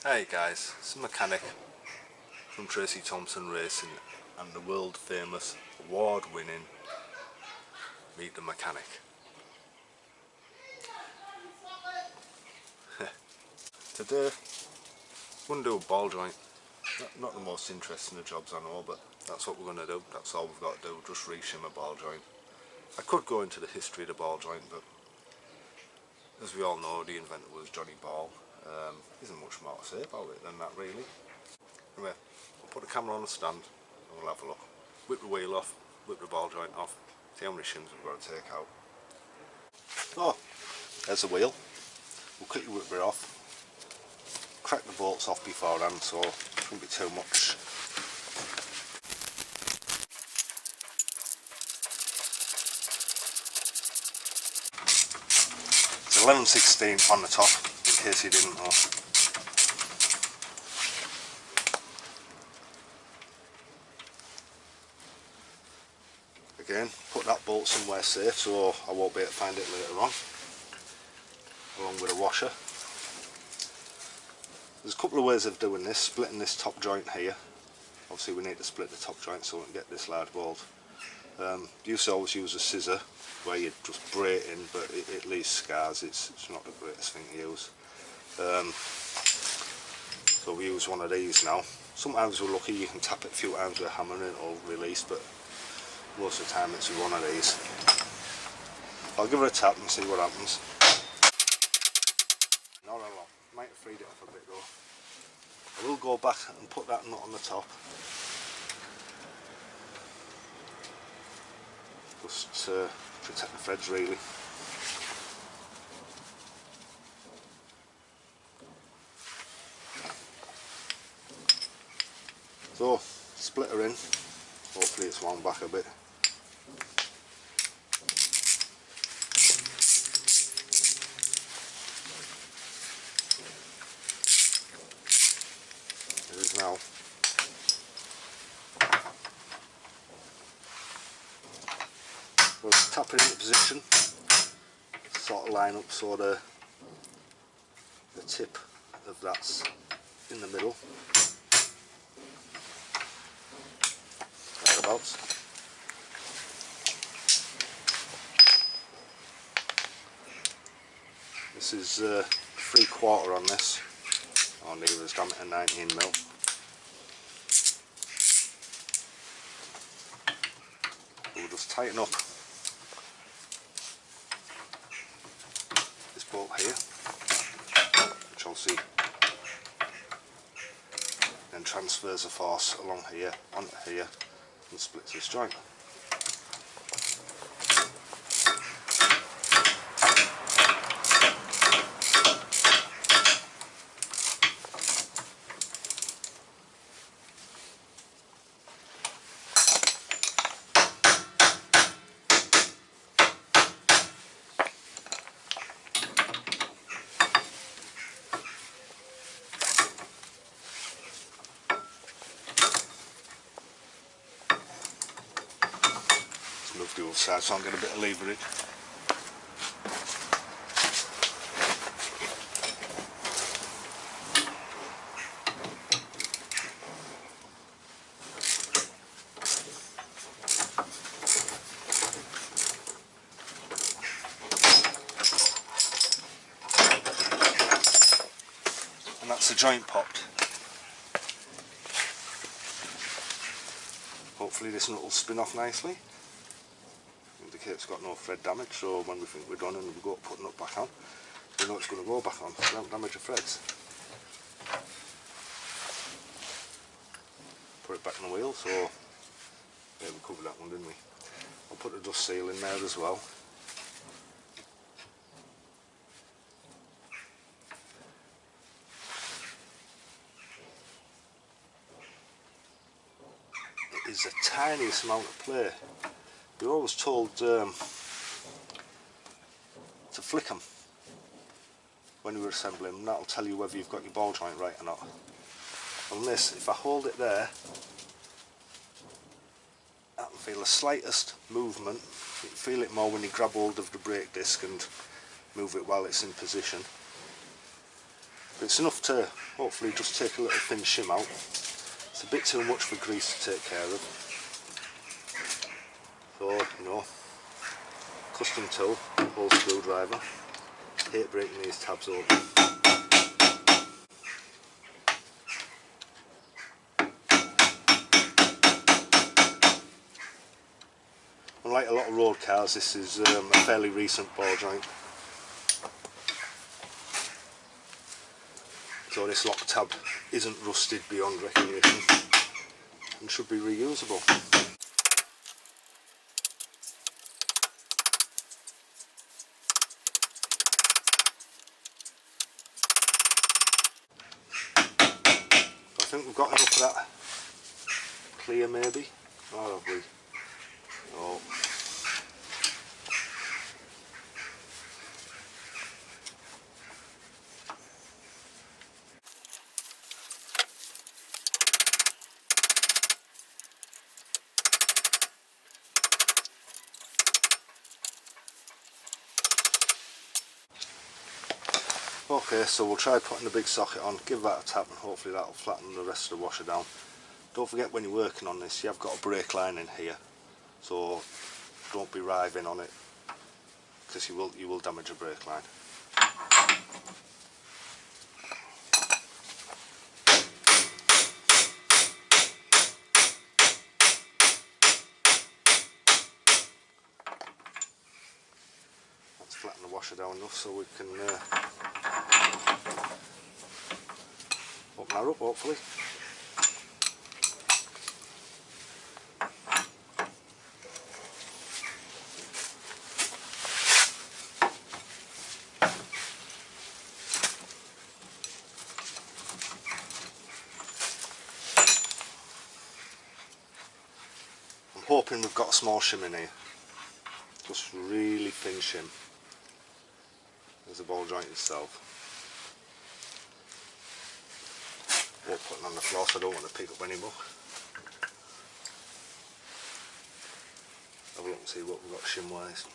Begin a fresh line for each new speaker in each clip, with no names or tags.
Hey guys, it's a mechanic from Tracy Thompson Racing and the world famous award winning Meet the Mechanic. Today we're going to do a ball joint. Not the most interesting of jobs I know, but that's what we're going to do. That's all we've got to do, just reshim a ball joint. I could go into the history of the ball joint, but as we all know, the inventor was Johnny Ball. Isn't much more to say about it than that really. Anyway, I'll put the camera on the stand and we'll have a look. Whip the wheel off, whip the ball joint off, see how many shims we've got to take out. Oh, there's the wheel. We'll quickly whip it off. Crack the bolts off beforehand, so it shouldn't be too much. It's 11/16 on the top, in case you didn't know. Again, put that bolt somewhere safe so I won't be able to find it later on, along with a washer. There's a couple of ways of doing this, splitting this top joint here. Obviously we need to split the top joint so we can get this large bolt. You used to always use a scissor where you just break in, but it leaves scars. It's not the greatest thing to use. So we use one of these now. Sometimes we're lucky, you can tap it a few times with a hammer and it'll release, but most of the time it's with one of these. I'll give it a tap and see what happens. Not a lot, might have freed it up a bit though. I will go back and put that nut on the top. Just to protect the threads really. So, split her in, hopefully it's wound back a bit. It is now. We'll tap it into position, sort of line up so the tip of that's in the middle. Thereabouts. This is 3/4 on this. Our needle's got it at 19mm. We'll just tighten up this bolt here, which I'll see then transfers the force along here onto here and splits this joint. Move the other side so I'll get a bit of leverage. And that's the joint popped. Hopefully this nut will spin off nicely. Indicates it's got no thread damage, so when we think we're done and we go to put the nut back on, we know it's going to go back on, so we don't damage the threads. Put it back in the wheel, so yeah, we covered that one, didn't we? I'll put the dust seal in there as well. It is the tiniest amount of play. You're always told to flick them when you assemble them, and that'll tell you whether you've got your ball joint right or not. On this, if I hold it there, I can feel the slightest movement. You can feel it more when you grab hold of the brake disc and move it while it's in position. It's enough to hopefully just take a little thin shim out. It's a bit too much for grease to take care of. So, you know, custom tool, old screwdriver. Hate breaking these tabs open. Unlike a lot of road cars, this is a fairly recent ball joint. So this lock tab isn't rusted beyond recognition and should be reusable. I think we've got enough of that clear maybe, or have we? No. Okay, so we'll try putting the big socket on, give that a tap and hopefully that'll flatten the rest of the washer down. Don't forget when you're working on this, you have got a brake line in here, so don't be riving on it because you will damage a brake line. Let's flatten the washer down enough so we can open her up hopefully. I'm hoping we've got a small shim in here, just really thin shim. There's the ball joint itself. Won't put it on the floor so I don't want to pick up any more. Have a look and see what we've got shim wise.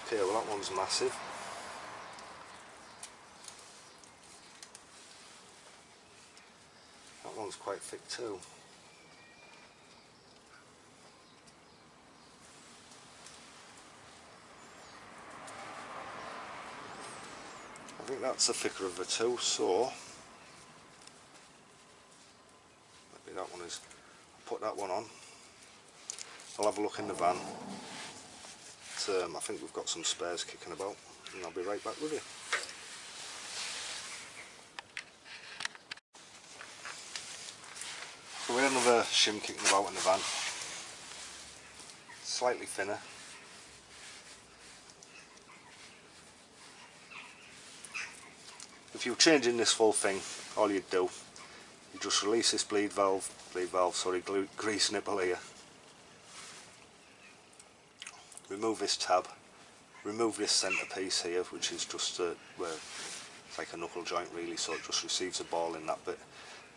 Okay, well that one's massive. That one's quite thick too. I think that's the thicker of the two, so maybe that one is. I'll put that one on. I'll have a look in the van. I think we've got some spares kicking about and I'll be right back with you. So we had another shim kicking about in the van. Slightly thinner. If you were changing this full thing, all you'd do, you just release this grease nipple here. Remove this tab, remove this centre piece here, which is just where it's like a knuckle joint really, so it just receives a ball in that bit.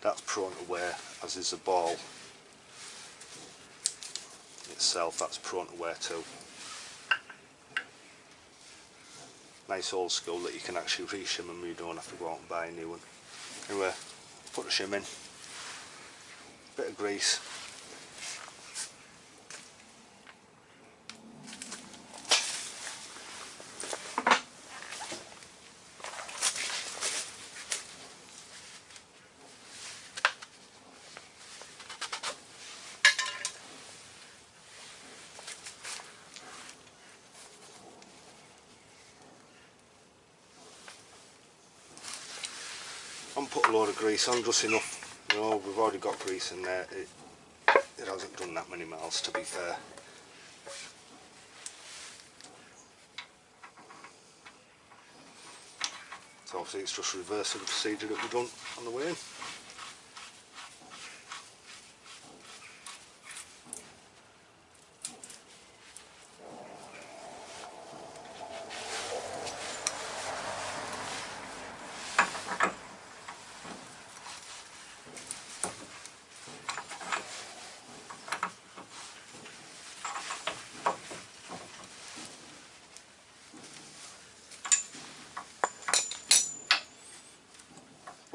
That's prone to wear, as is the ball itself, that's prone to wear too. Nice old school that you can actually re-shim them, you don't have to go out and buy a new one. Anyway, put the shim in, bit of grease. And put a load of grease on, just enough. You know, we've already got grease in there. It hasn't done that many miles, to be fair. So obviously it's just reverse of the procedure that we've done on the way in.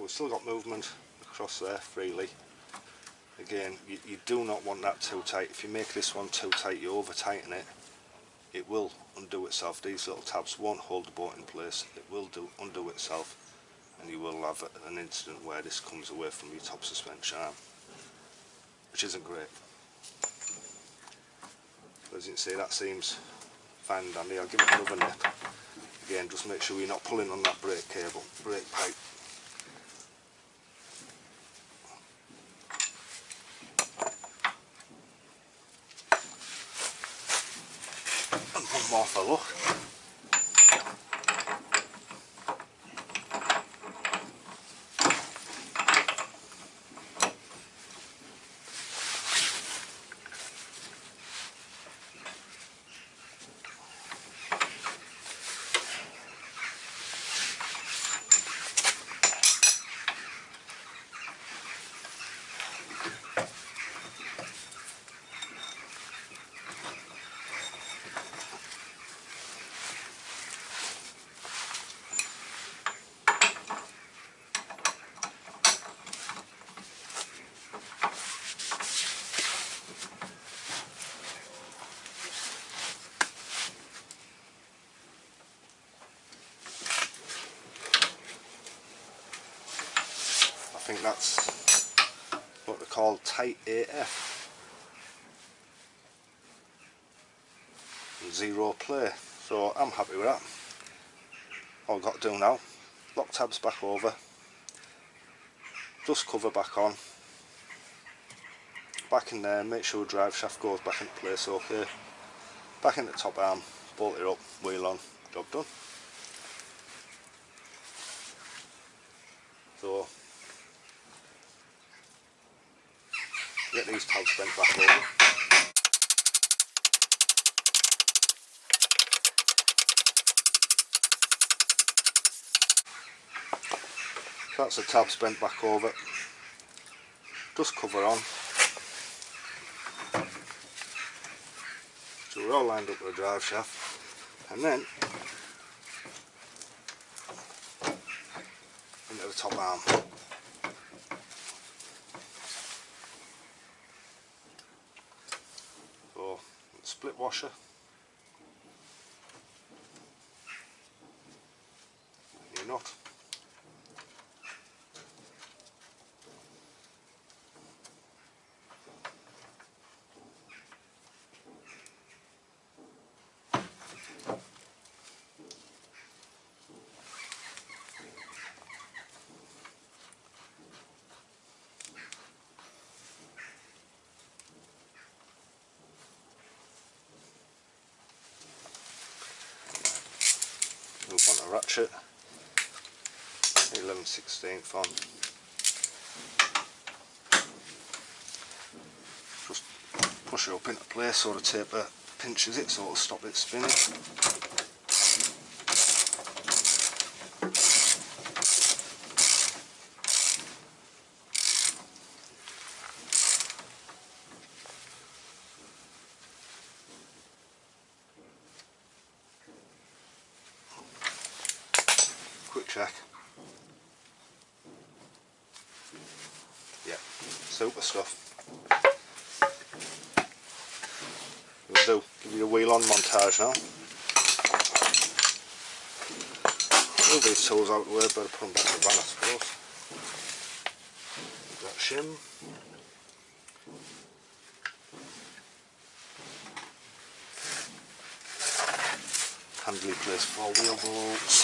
we've still got movement across there freely. Again, you do not want that too tight. If you make this one too tight, you over tighten it, it will undo itself. These little tabs won't hold the boat in place. It will undo itself, and you will have an incident where this comes away from your top suspension arm, which isn't great. As you can see, that seems fine and dandy. I'll give it another nip. Again, just make sure you're not pulling on that brake cable, brake pipe. And one more for luck. I think that's what they're called, tight AF. And zero play. So I'm happy with that. All I've got to do now, lock tabs back over, dust cover back on, back in there, make sure the drive shaft goes back into place okay, back in the top arm, bolt it up, wheel on, job done. So get these tabs bent back over. That's the tabs bent back over, dust cover on, so we're all lined up with the drive shaft, and then into the top arm. So split washer, your nut, move on to ratchet, 11/16 on. Just push it up into place so the taper pinches it so it'll stop it spinning. Quick check. Yeah, super stuff. We'll do, give you a wheel on montage now. Move these tools out of the way, better put them back in the van I suppose. That shim. Handily placed 4 wheel bolts.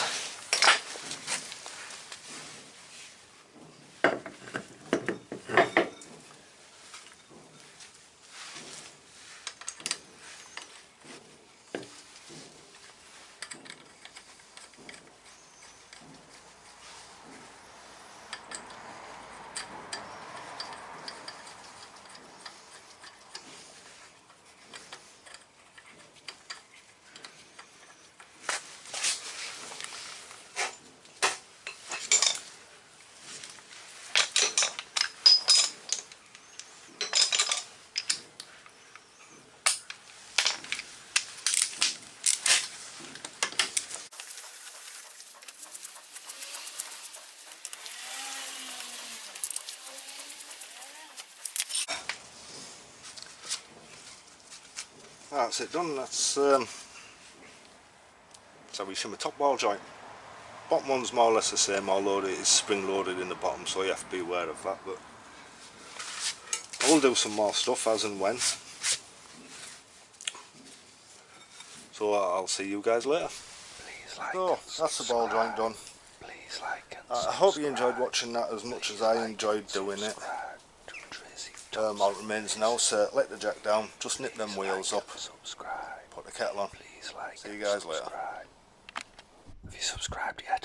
That's it done. That's how we shim a top ball joint. Bottom one's more or less the same, although it is spring loaded in the bottom, so you have to be aware of that. But I will do some more stuff as and when. So I'll see you guys later. So that's the ball joint done. I hope you enjoyed watching that as much as I enjoyed doing it. All it remains now is let the jack down, just nip them wheels up, put the kettle on. See you guys later.
Have you subscribed yet?